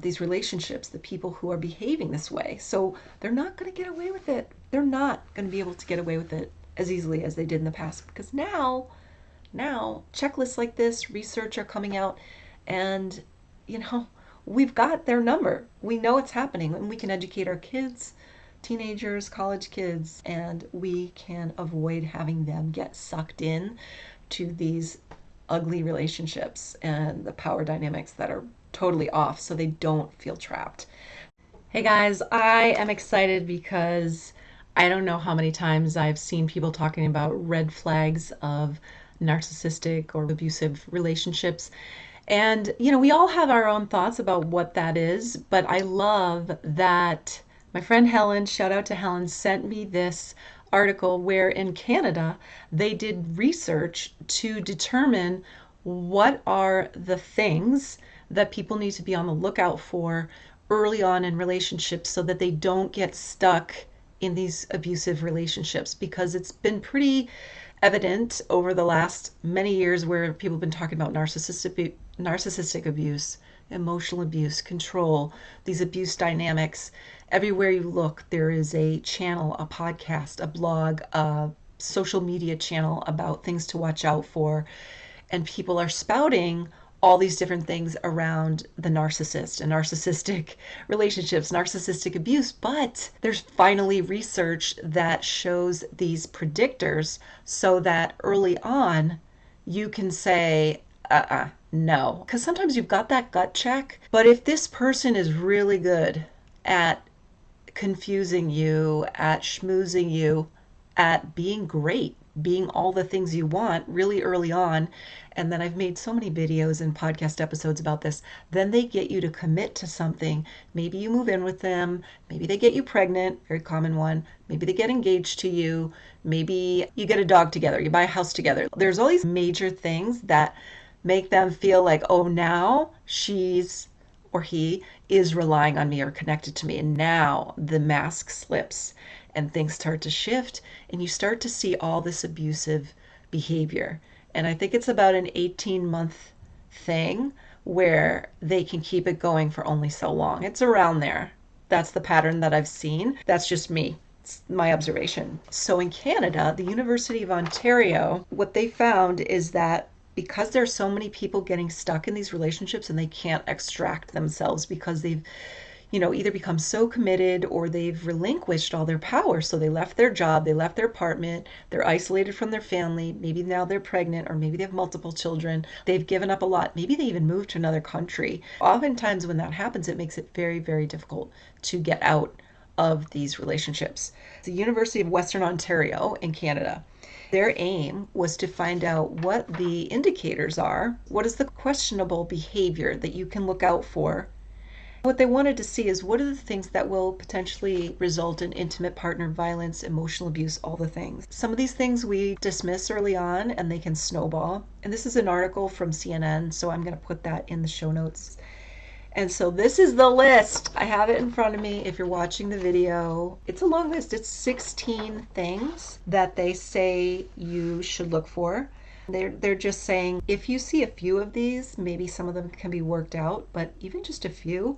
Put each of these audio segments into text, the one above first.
these relationships, the people who are behaving this way. So they're not going to get away with it. They're not going to be able to get away with it as easily as they did in the past, because now checklists like this, research are coming out, and we've got their number. We know it's happening, and we can educate our kids, teenagers, college kids, and we can avoid having them get sucked in to these ugly relationships and the power dynamics that are totally off, so they don't feel trapped. Hey guys, I am excited because I don't know how many times I've seen people talking about red flags of narcissistic or abusive relationships. And, we all have our own thoughts about what that is, but I love that my friend Helen, shout out to Helen, sent me this article where in Canada they did research to determine what are the things that people need to be on the lookout for early on in relationships so that they don't get stuck in these abusive relationships, because it's been pretty evident over the last many years where people have been talking about narcissistic abuse, emotional abuse, control, these abuse dynamics. Everywhere you look, there is a channel, a podcast, a blog, a social media channel about things to watch out for. And people are spouting all these different things around the narcissist and narcissistic relationships, narcissistic abuse. But there's finally research that shows these predictors so that early on you can say, no. Because sometimes you've got that gut check. But if this person is really good at confusing you, at schmoozing you, at being great, being all the things you want really early on, and then I've made so many videos and podcast episodes about this, then they get you to commit to something. Maybe you move in with them, maybe they get you pregnant, very common one, maybe they get engaged to you, maybe you get a dog together, you buy a house together. There's all these major things that make them feel like, oh, now she's or he is relying on me or connected to me. And now the mask slips and things start to shift and you start to see all this abusive behavior. And I think it's about an 18-month thing where they can keep it going for only so long. It's around there. That's the pattern that I've seen. That's just me. It's my observation. So in Canada, the University of Ontario, what they found is that because there's so many people getting stuck in these relationships and they can't extract themselves because they've either become so committed or they've relinquished all their power. So they left their job, they left their apartment, they're isolated from their family, maybe now they're pregnant, or maybe they have multiple children. They've given up a lot. Maybe they even moved to another country. Oftentimes when that happens, it makes it very, very difficult to get out of these relationships. The University of Western Ontario in Canada, their aim was to find out what the indicators are, what is the questionable behavior that you can look out for. What they wanted to see is what are the things that will potentially result in intimate partner violence, emotional abuse, all the things. Some of these things we dismiss early on and they can snowball. And this is an article from CNN, so I'm going to put that in the show notes. And so this is the list. I have it in front of me if you're watching the video. It's a long list. It's 16 things that they say you should look for. They're just saying if you see a few of these, maybe some of them can be worked out, but even just a few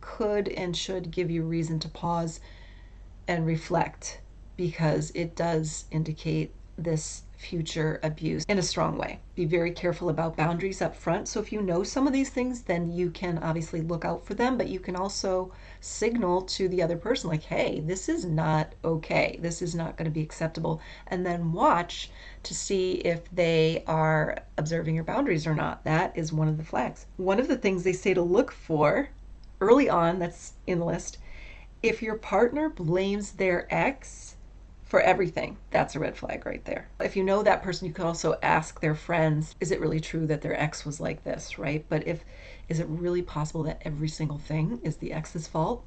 could and should give you reason to pause and reflect, because it does indicate this future abuse in a strong way. Be very careful about boundaries up front. So if you know some of these things, then you can obviously look out for them, but you can also signal to the other person like, hey, this is not okay. This is not going to be acceptable. And then watch to see if they are observing your boundaries or not. That is one of the flags. One of the things they say to look for early on, that's in the list, if your partner blames their ex for everything, that's a red flag right there. If you know that person, you could also ask their friends, is it really true that their ex was like this, right? But is it really possible that every single thing is the ex's fault?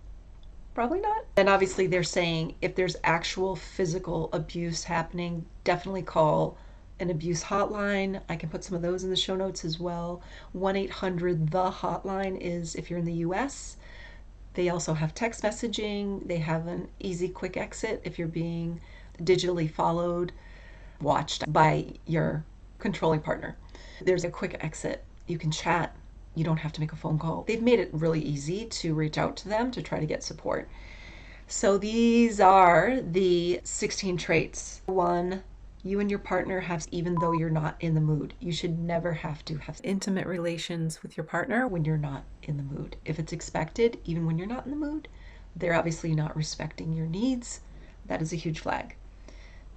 Probably not. And obviously they're saying if there's actual physical abuse happening, definitely call an abuse hotline. I can put some of those in the show notes as well. 1-800-THE hotline is if you're in the US. They also have text messaging. They have an easy, quick exit if you're being digitally followed, watched by your controlling partner. There's a quick exit. You can chat You don't have to make a phone call. They've made it really easy to reach out to them to try to get support. So these are the 16 traits. 1, you and your partner have, even though you're not in the mood. You should never have to have intimate relations with your partner when you're not in the mood. If it's expected, even when you're not in the mood, they're obviously not respecting your needs. That is a huge flag.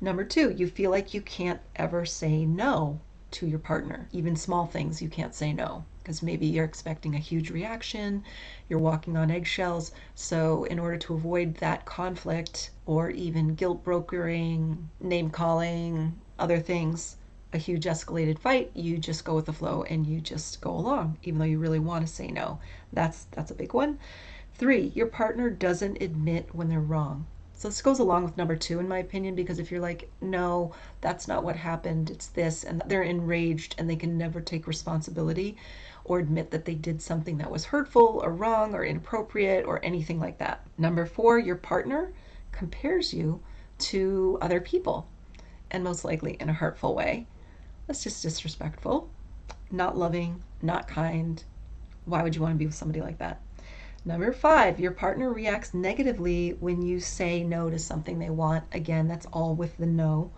Number 2, you feel like you can't ever say no to your partner. Even small things you can't say no, because maybe you're expecting a huge reaction, you're walking on eggshells. So in order to avoid that conflict, or even guilt brokering, name calling, other things, a huge escalated fight, you just go with the flow and you just go along, even though you really want to say no. That's a big one. 3, your partner doesn't admit when they're wrong. So this goes along with number 2, in my opinion, because if you're like, no, that's not what happened, it's this, and they're enraged and they can never take responsibility or admit that they did something that was hurtful or wrong or inappropriate or anything like that. Number 4, your partner compares you to other people, and most likely in a hurtful way. That's just disrespectful, not loving, not kind. Why would you want to be with somebody like that? Number 5, your partner reacts negatively when you say no to something they want. Again, that's all with the no.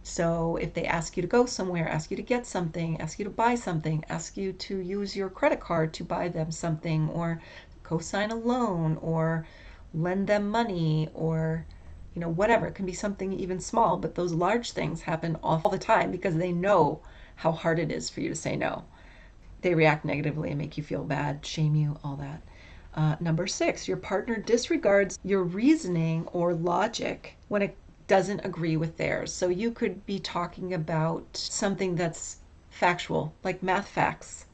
So if they ask you to go somewhere, ask you to get something, ask you to buy something, ask you to use your credit card to buy them something, or co-sign a loan, or lend them money, or whatever. It can be something even small, but those large things happen all the time because they know how hard it is for you to say no. They react negatively and make you feel bad, shame you, all that. Number 6, your partner disregards your reasoning or logic when it doesn't agree with theirs. So you could be talking about something that's factual, like math facts.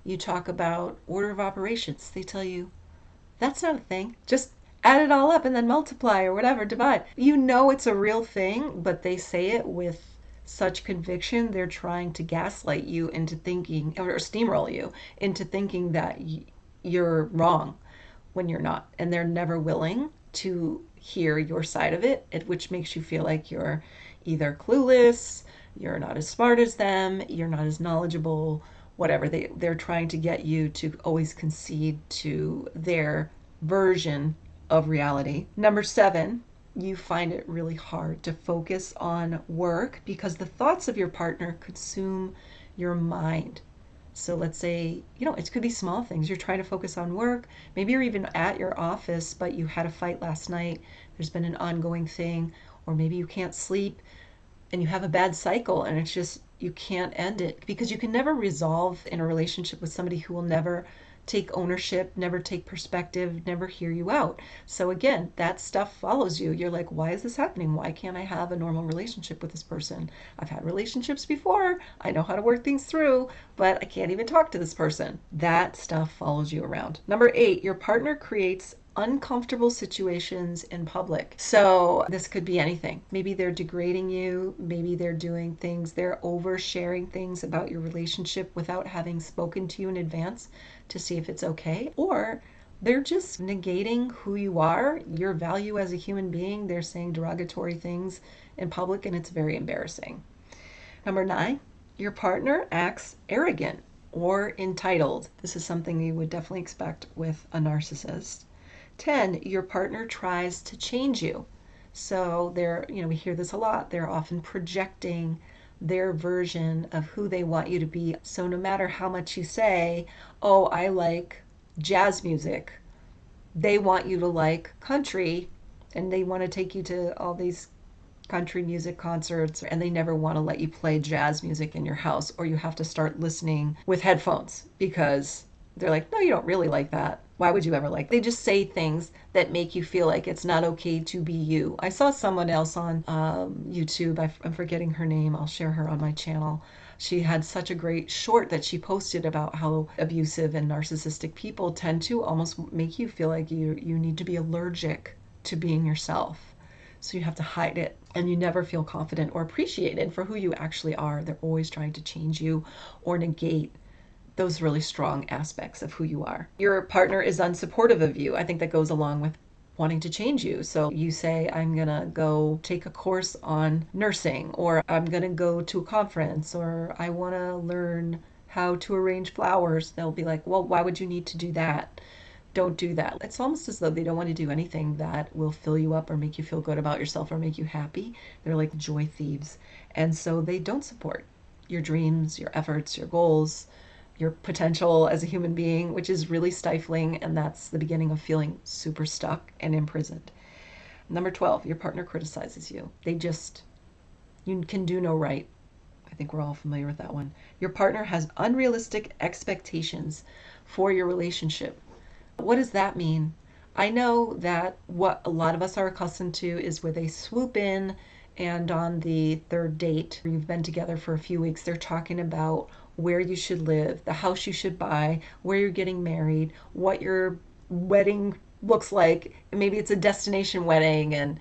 You talk about order of operations. They tell you, that's not a thing. Just add it all up and then multiply or whatever, divide. You know it's a real thing, but they say it with such conviction. They're trying to gaslight you into thinking, or steamroll you into thinking that you're wrong when you're not, and they're never willing to hear your side of it, which makes you feel like you're either clueless, you're not as smart as them, you're not as knowledgeable, whatever. They're trying to get you to always concede to their version of reality. Number 7, you find it really hard to focus on work because the thoughts of your partner consume your mind. So let's say, it could be small things. You're trying to focus on work. Maybe you're even at your office, but you had a fight last night. There's been an ongoing thing, or maybe you can't sleep and you have a bad cycle and it's just, you can't end it because you can never resolve in a relationship with somebody who will never take ownership, never take perspective, never hear you out. So again, that stuff follows you. You're like, why is this happening? Why can't I have a normal relationship with this person? I've had relationships before. I know how to work things through, but I can't even talk to this person. That stuff follows you around. Number 8, your partner creates uncomfortable situations in public. So this could be anything. Maybe they're degrading you. Maybe they're doing things, they're oversharing things about your relationship without having spoken to you in advance to see if it's okay. Or they're just negating who you are, your value as a human being. They're saying derogatory things in public and it's very embarrassing. Number 9, your partner acts arrogant or entitled. This is something you would definitely expect with a narcissist. 10, your partner tries to change you. So we hear this a lot. They're often projecting their version of who they want you to be. So no matter how much you say, oh, I like jazz music, they want you to like country, and they want to take you to all these country music concerts, and they never want to let you play jazz music in your house, or you have to start listening with headphones because they're like, no, you don't really like that. Why would you ever like? They just say things that make you feel like it's not okay to be you. I saw someone else on YouTube. I'm forgetting her name. I'll share her on my channel. She had such a great short that she posted about how abusive and narcissistic people tend to almost make you feel like you need to be allergic to being yourself. So you have to hide it, and you never feel confident or appreciated for who you actually are. They're always trying to change you or negate those really strong aspects of who you are. Your partner is unsupportive of you. I think that goes along with wanting to change you. So you say, I'm gonna go take a course on nursing, or I'm gonna go to a conference, or I wanna learn how to arrange flowers. They'll be like, well, why would you need to do that? Don't do that. It's almost as though they don't want to do anything that will fill you up or make you feel good about yourself or make you happy. They're like joy thieves. And so they don't support your dreams, your efforts, your goals, your potential as a human being, which is really stifling. And that's the beginning of feeling super stuck and imprisoned. Number 12, your partner criticizes you. You can do no right. I think we're all familiar with that one. Your partner has unrealistic expectations for your relationship. What does that mean? I know that what a lot of us are accustomed to is where they swoop in and on the third date, you've been together for a few weeks, they're talking about where you should live, the house you should buy, where you're getting married, what your wedding looks like. Maybe it's a destination wedding and,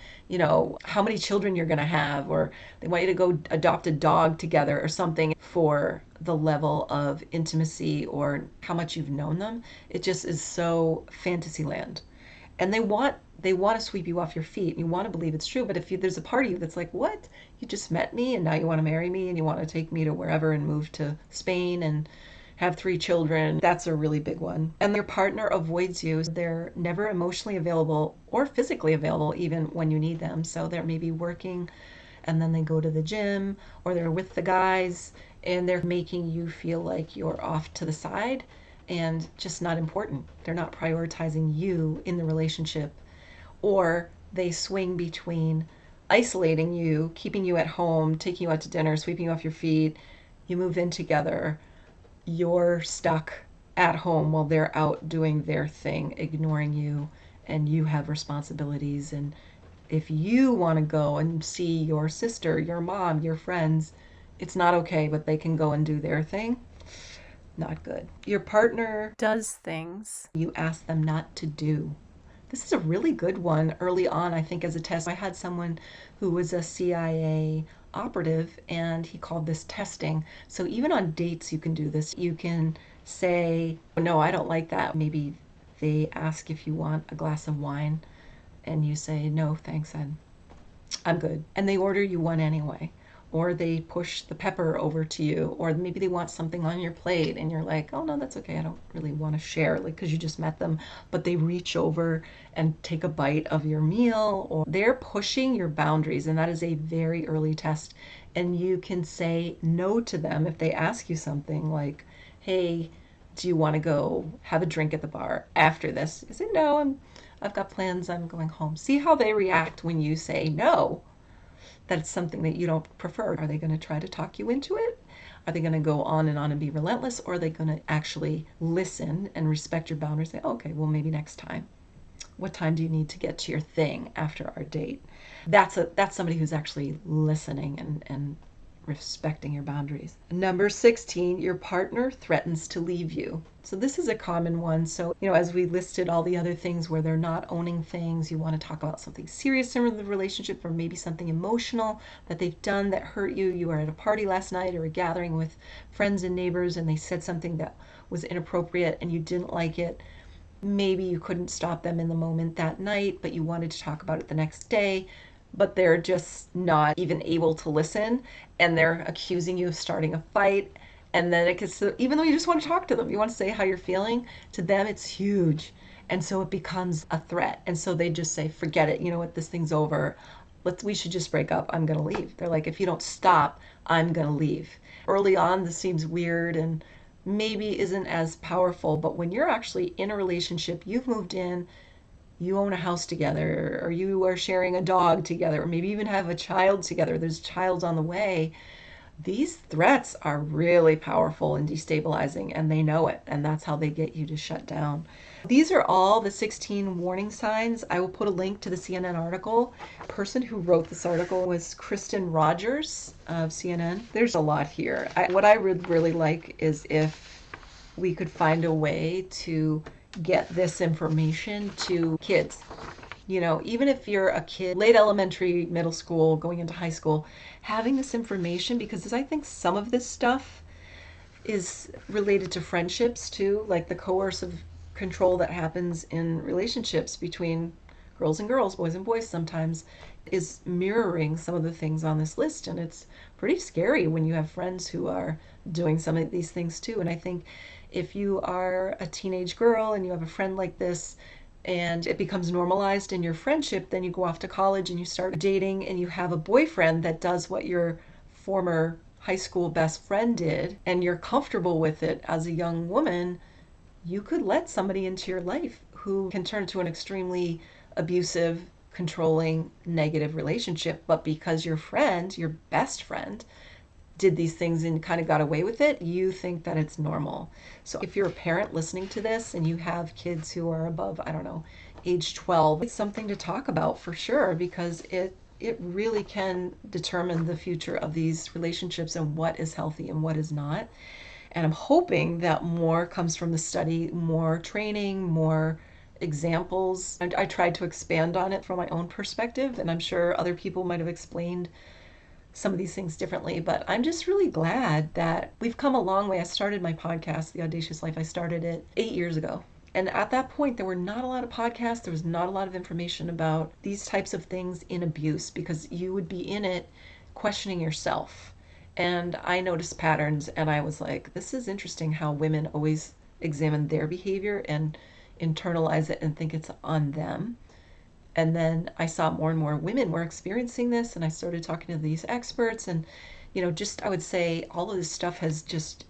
how many children you're going to have, or they want you to go adopt a dog together or something for the level of intimacy or how much you've known them. It just is so fantasy land. And they want to sweep you off your feet. You want to believe it's true, but if there's a part of you that's like, what? You just met me and now you want to marry me and you want to take me to wherever and move to Spain and have 3 children. That's a really big one. And your partner avoids you. They're never emotionally available or physically available even when you need them. So they're maybe working and then they go to the gym or they're with the guys and they're making you feel like you're off to the side and just not important. They're not prioritizing you in the relationship. Or they swing between isolating you, keeping you at home, taking you out to dinner, sweeping you off your feet. You move in together. You're stuck at home while they're out doing their thing, ignoring you, and you have responsibilities. And if you want to go and see your sister, your mom, your friends, it's not okay, but they can go and do their thing. Not good. Your partner does things you ask them not to do. This is a really good one early on, I think, as a test. I had someone who was a CIA operative and he called this testing. So even on dates, you can do this. You can say, no, I don't like that. Maybe they ask if you want a glass of wine and you say, no, thanks, I'm good. And they order you one anyway. Or they push the pepper over to you, or maybe they want something on your plate and you're like, oh no, that's okay, I don't really want to share, like, because you just met them, but they reach over and take a bite of your meal, or they're pushing your boundaries, and that is a very early test. And you can say no to them if they ask you something like, hey, do you want to go have a drink at the bar after this? You say, no, I've got plans, I'm going home. See how they react when you say no, that it's something that you don't prefer. Are they going to try to talk you into it? Are they going to go on and be relentless? Or are they going to actually listen and respect your boundaries? Say, okay, well, maybe next time. What time do you need to get to your thing after our date? That's somebody who's actually listening and respecting your boundaries. Number 16, your partner threatens to leave you. So this is a common one. So, as we listed all the other things where they're not owning things, you want to talk about something serious in the relationship or maybe something emotional that they've done that hurt you. You were at a party last night or a gathering with friends and neighbors and they said something that was inappropriate and you didn't like it. Maybe you couldn't stop them in the moment that night, but you wanted to talk about it the next day, but they're just not even able to listen and they're accusing you of starting a fight. And then it gets, even though you just want to talk to them, you want to say how you're feeling, to them it's huge. And so it becomes a threat. And so they just say, forget it. You know what? This thing's over. We should just break up. I'm going to leave. They're like, if you don't stop, I'm going to leave. Early on, this seems weird and maybe isn't as powerful. But when you're actually in a relationship, you've moved in, you own a house together, or you are sharing a dog together, or maybe even have a child together, there's a child on the way, these threats are really powerful and destabilizing, and they know it, and that's how they get you to shut down. These are all the 16 warning signs. I will put a link to the CNN article. The person who wrote this article was Kristen Rogers of CNN. There's a lot here. What I would really like is if we could find a way to get this information to kids. Even if you're a kid, late elementary, middle school, going into high school, having this information, because I think some of this stuff is related to friendships too, like the coercive control that happens in relationships between girls and girls, boys and boys sometimes, is mirroring some of the things on this list. And it's pretty scary when you have friends who are doing some of these things too. And I think if you are a teenage girl and you have a friend like this, and it becomes normalized in your friendship, then you go off to college and you start dating and you have a boyfriend that does what your former high school best friend did, and you're comfortable with it as a young woman, you could let somebody into your life who can turn to an extremely abusive, controlling, negative relationship. But because your friend, your best friend, did these things and kind of got away with it, you think that it's normal. So if you're a parent listening to this and you have kids who are above, I don't know, age 12, it's something to talk about for sure, because it really can determine the future of these relationships and what is healthy and what is not. And I'm hoping that more comes from the study, more training, more examples. I tried to expand on it from my own perspective, and I'm sure other people might have explained some of these things differently, but I'm just really glad that we've come a long way. I started my podcast, The Audacious Life, I started it 8 years ago. And at that point, there were not a lot of podcasts. There was not a lot of information about these types of things in abuse, because you would be in it questioning yourself. And I noticed patterns, and I was like, this is interesting how women always examine their behavior and internalize it and think it's on them. And then I saw more and more women were experiencing this, and I started talking to these experts, and just I would say all of this stuff has just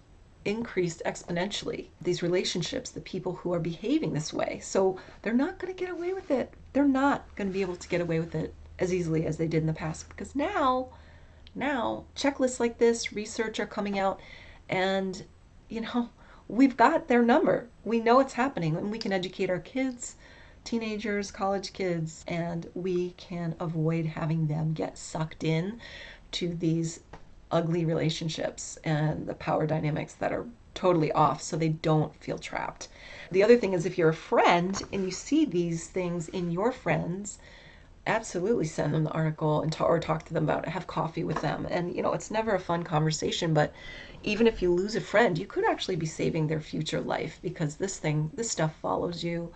increased exponentially. These relationships, the people who are behaving this way, so they're not going to get away with it. They're not going to be able to get away with it as easily as they did in the past, because now checklists like this, research are coming out, and we've got their number. We know it's happening, and we can educate our kids, teenagers, college kids, and we can avoid having them get sucked in to these ugly relationships and the power dynamics that are totally off, so they don't feel trapped. The other thing is, if you're a friend and you see these things in your friends, absolutely send them the article and or talk to them about it, have coffee with them. And it's never a fun conversation, but even if you lose a friend, you could actually be saving their future life, because this stuff follows you.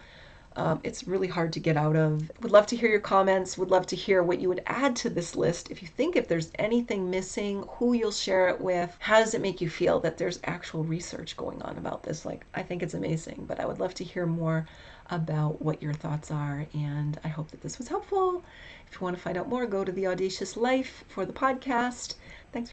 It's really hard to get out of. Would love to hear your comments. Would love to hear what you would add to this list. If you think if there's anything missing, who you'll share it with, how does it make you feel that there's actual research going on about this? I think it's amazing, but I would love to hear more about what your thoughts are, and I hope that this was helpful. If you want to find out more, go to The Audacious Life for the podcast. Thanks.